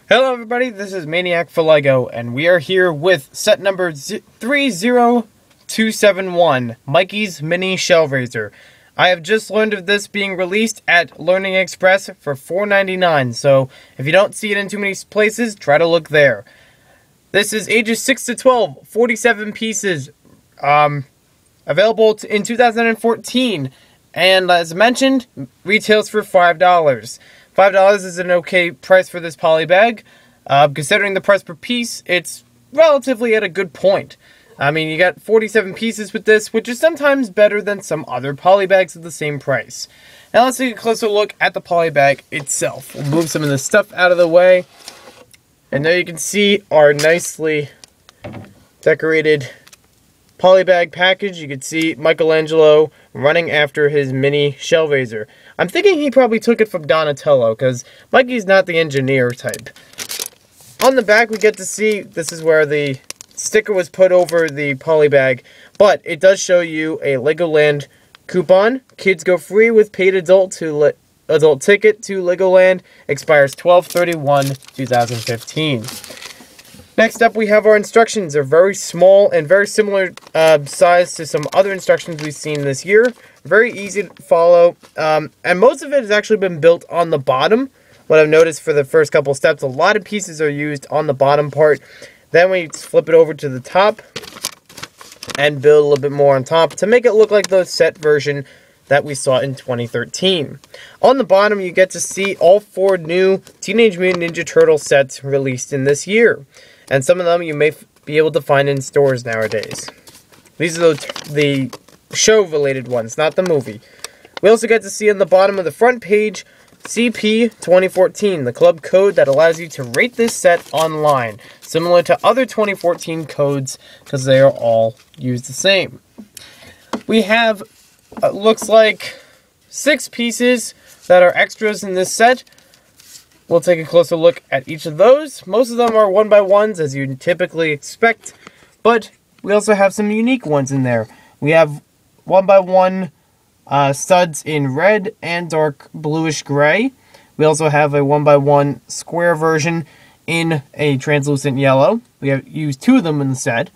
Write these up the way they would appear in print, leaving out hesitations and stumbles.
Hello everybody, this is Maniac for LEGO, and we are here with set number 30271, Mikey's Mini-Shellraiser. I have just learned of this being released at Learning Express for $4.99, so if you don't see it in too many places, try to look there. This is ages 6 to 12, 47 pieces, available in 2014, and as mentioned, retails for $5. $5 is an okay price for this poly bag. Considering the price per piece, it's relatively at a good point. I mean, you got 47 pieces with this, which is sometimes better than some other poly bags at the same price. Now let's take a closer look at the poly bag itself. We'll move some of the stuff out of the way. And there you can see our nicely decorated poly bag package. You can see Michelangelo running after his Mini-Shellraiser. I'm thinking he probably took it from Donatello, because Mikey's not the engineer type. On the back, we get to see, this is where the sticker was put over the poly bag, but it does show you a Legoland coupon. Kids go free with paid adult ticket to Legoland. Expires 12/31/2015. Next up, we have our instructions. They're very small and very similar size to some other instructions we've seen this year. Very easy to follow, and most of it has actually been built on the bottom. What I've noticed for the first couple steps, a lot of pieces are used on the bottom part. Then we flip it over to the top and build a little bit more on top to make it look like the set version that we saw in 2013. On the bottom, you get to see all 4 new Teenage Mutant Ninja Turtle sets released in this year. And some of them you may be able to find in stores nowadays. These are the show-related ones, not the movie. We also get to see on the bottom of the front page, CP 2014, the club code that allows you to rate this set online, similar to other 2014 codes, because they are all used the same. We have, looks like, 6 pieces that are extras in this set. We'll take a closer look at each of those. Most of them are 1x1s, as you typically expect, but we also have some unique ones in there. We have 1x1 studs in red and dark bluish gray. We also have a 1x1 square version in a translucent yellow. We have used 2 of them in the set.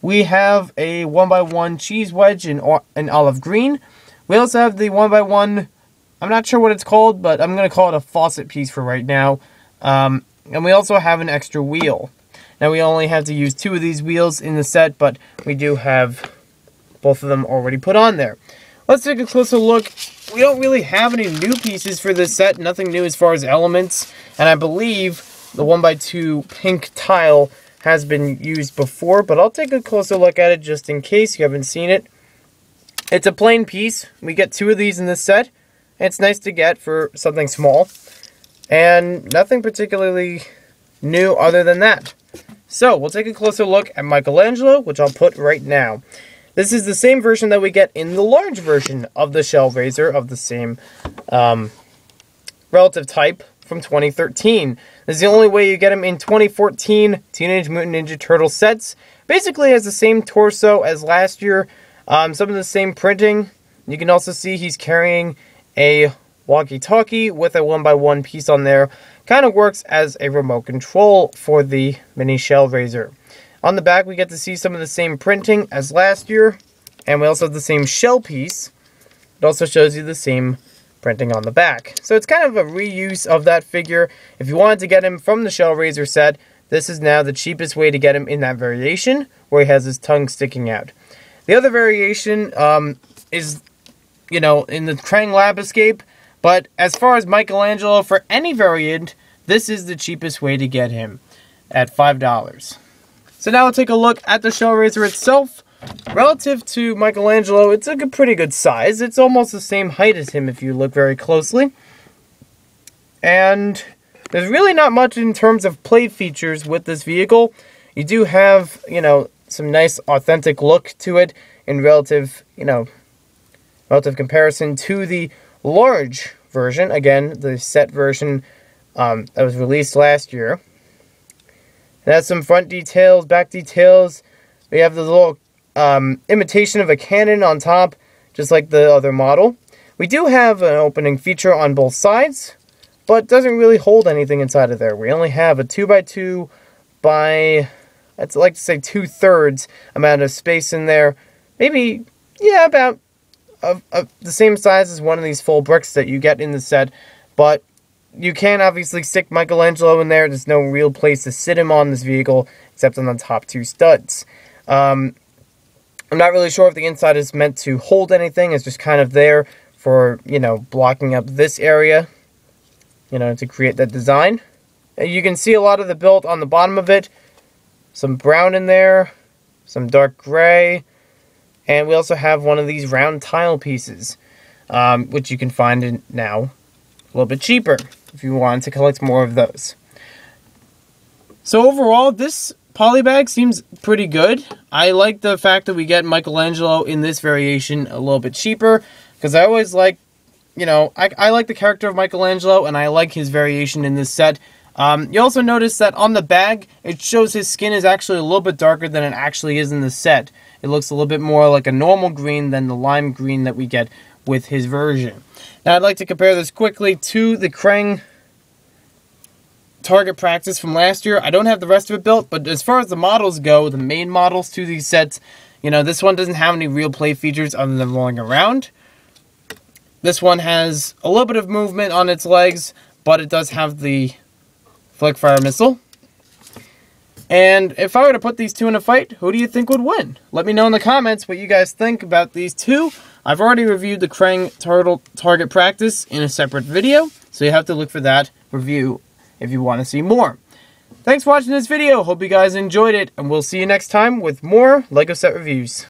We have a 1x1 cheese wedge in olive green. We also have the 1x1, I'm not sure what it's called, but I'm going to call it a faucet piece for right now. And we also have an extra wheel. Now, we only have to use 2 of these wheels in the set, but we do have both of them already put on there. Let's take a closer look. We don't really have any new pieces for this set, nothing new as far as elements. And I believe the 1x2 pink tile has been used before, but I'll take a closer look at it just in case you haven't seen it. It's a plain piece. We get 2 of these in this set. It's nice to get for something small, and nothing particularly new other than that. So, we'll take a closer look at Michelangelo, which I'll put right now. This is the same version that we get in the large version of the Shellraiser, of the same relative type from 2013. This is the only way you get him in 2014 Teenage Mutant Ninja Turtle sets. Basically has the same torso as last year, some of the same printing. You can also see he's carrying a walkie-talkie with a 1x1 piece on there. Kind of works as a remote control for the Mini-Shellraiser. On the back, we get to see some of the same printing as last year, and we also have the same shell piece. It also shows you the same printing on the back. So it's kind of a reuse of that figure. If you wanted to get him from the Shellraiser set, this is now the cheapest way to get him in that variation, where he has his tongue sticking out. The other variation is, you know, in the Krang Lab Escape, but as far as Michelangelo, for any variant, this is the cheapest way to get him, at $5. So now we'll take a look at the Shellraiser itself. Relative to Michelangelo, it's a pretty good size. It's almost the same height as him if you look very closely. And there's really not much in terms of play features with this vehicle. You do have, you know, some nice authentic look to it in relative comparison to the large version. Again, the set version that was released last year. It has some front details, back details. We have the little imitation of a cannon on top, just like the other model. We do have an opening feature on both sides, but doesn't really hold anything inside of there. We only have a 2x2 by, I'd like to say 2/3 amount of space in there. Maybe, yeah, about the same size as one of these full bricks that you get in the set, but you can obviously stick Michelangelo in there. There's no real place to sit him on this vehicle except on the top 2 studs. I'm not really sure if the inside is meant to hold anything. It's just kind of there for, you know, blocking up this area, you know, to create that design. You can see a lot of the build on the bottom of it. Some brown in there, some dark gray, and we also have one of these round tile pieces, which you can find now a little bit cheaper if you want to collect more of those. So overall, this polybag seems pretty good. I like the fact that we get Michelangelo in this variation a little bit cheaper, because I always like, you know, I like the character of Michelangelo, and I like his variation in this set. You also notice that on the bag, it shows his skin is actually a little bit darker than it actually is in the set. It looks a little bit more like a normal green than the lime green that we get with his version. Now, I'd like to compare this quickly to the Krang target practice from last year. I don't have the rest of it built, but as far as the models go, the main models to these sets, you know, this one doesn't have any real play features other than rolling around. This one has a little bit of movement on its legs, but it does have the flick fire missile. And if I were to put these two in a fight, who do you think would win? Let me know in the comments what you guys think about these two. I've already reviewed the Krang Turtle Target Practice in a separate video, so you have to look for that review if you want to see more. Thanks for watching this video. Hope you guys enjoyed it, and we'll see you next time with more LEGO set reviews.